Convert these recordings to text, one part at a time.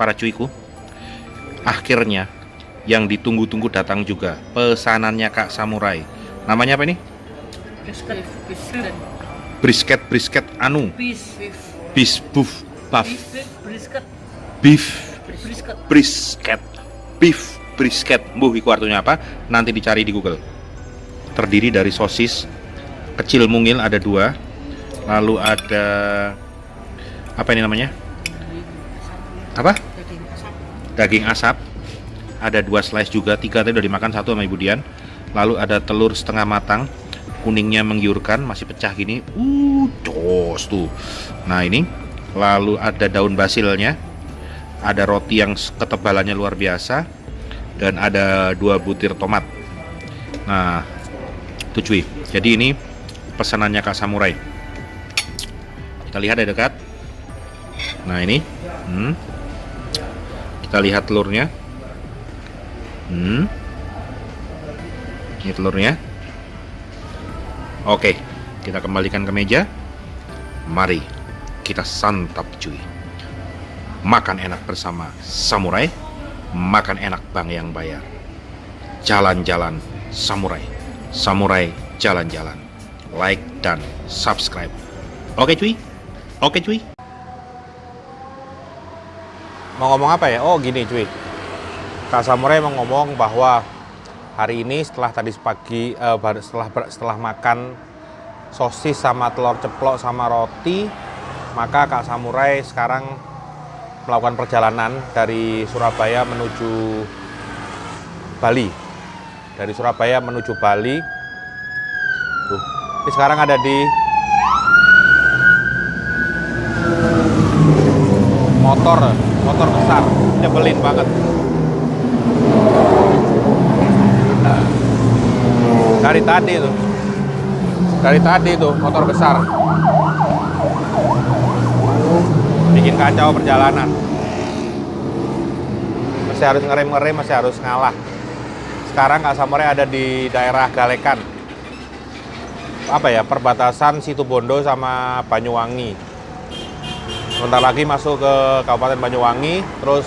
para cuiku, akhirnya yang ditunggu-tunggu datang juga. Pesanannya Kak Samurai. Namanya apa ini? Brisket anu. Beef brisket. Mbuh iku artinya apa? Nanti dicari di Google. Terdiri dari sosis kecil mungil ada 2. Lalu ada apa ini namanya? Apa? Daging asap. Ada 2 slice juga, 3 tadi udah dimakan, 1 sama Ibu Dian. Lalu ada telur setengah matang, kuningnya menggiurkan, masih pecah gini. Jos tuh. Nah ini, lalu ada daun basilnya, ada roti yang ketebalannya luar biasa, dan ada 2 butir tomat. Nah, itu cuy. Jadi ini pesanannya Kak Samurai. Kita lihat dari dekat. Nah ini, kita lihat telurnya. Ini telurnya. Oke, kita kembalikan ke meja. Mari kita santap cuy. Makan enak bersama Samurai, makan enak Bang yang bayar. Jalan-jalan Samurai, Samurai jalan-jalan. Like dan subscribe. Oke cuy. Oke cuy. Mau ngomong apa ya? Oh gini cuy, Kak Samurai mau ngomong bahwa hari ini setelah tadi pagi setelah makan sosis sama telur ceplok sama roti, maka Kak Samurai sekarang melakukan perjalanan dari Surabaya menuju Bali. Dari Surabaya menuju Bali. Tuh, ini sekarang ada di motor besar, nyebelin banget. Dari tadi tuh motor besar bikin kacau perjalanan. Masih harus ngerem, masih harus ngalah. Sekarang Kak Samurai ada di daerah Galekan, apa ya, perbatasan Situbondo sama Banyuwangi. Sebentar lagi masuk ke Kabupaten Banyuwangi, terus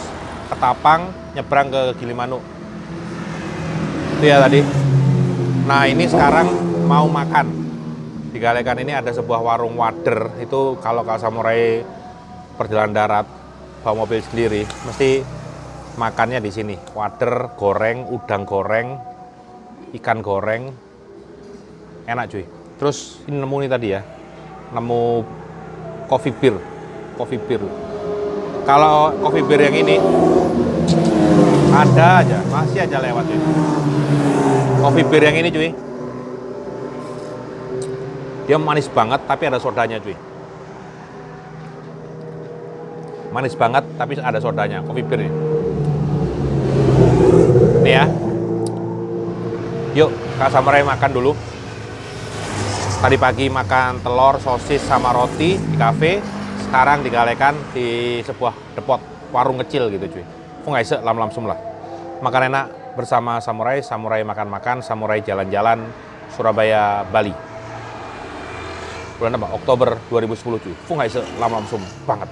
ke Tapang, nyebrang ke Gilimanuk. Itu ya tadi. Nah ini sekarang mau makan. Di Galekan ini ada sebuah warung wader. Itu kalau Kak Samurai perjalanan darat, bawa mobil sendiri, mesti makannya di sini. Wader goreng, udang goreng, ikan goreng, enak cuy. Terus ini nemu nih tadi ya, nemu coffee beer. Kalau coffee beer yang ini ada aja, masih aja lewat cuy. Coffee beer yang ini cuy, dia manis banget tapi ada sodanya cuy. Manis banget tapi ada sodanya, coffee beer ini. Nih ya, yuk Kak Samurai makan dulu. Tadi pagi makan telur, sosis sama roti di kafe. Sekarang digalekan di sebuah depot warung kecil gitu cuy. Fungaise lam sumlah. Makan enak bersama Samurai, Samurai makan-makan, Samurai jalan-jalan, Surabaya, Bali. Bulan apa? Oktober 2010 cuy. Fungaise lam sum banget.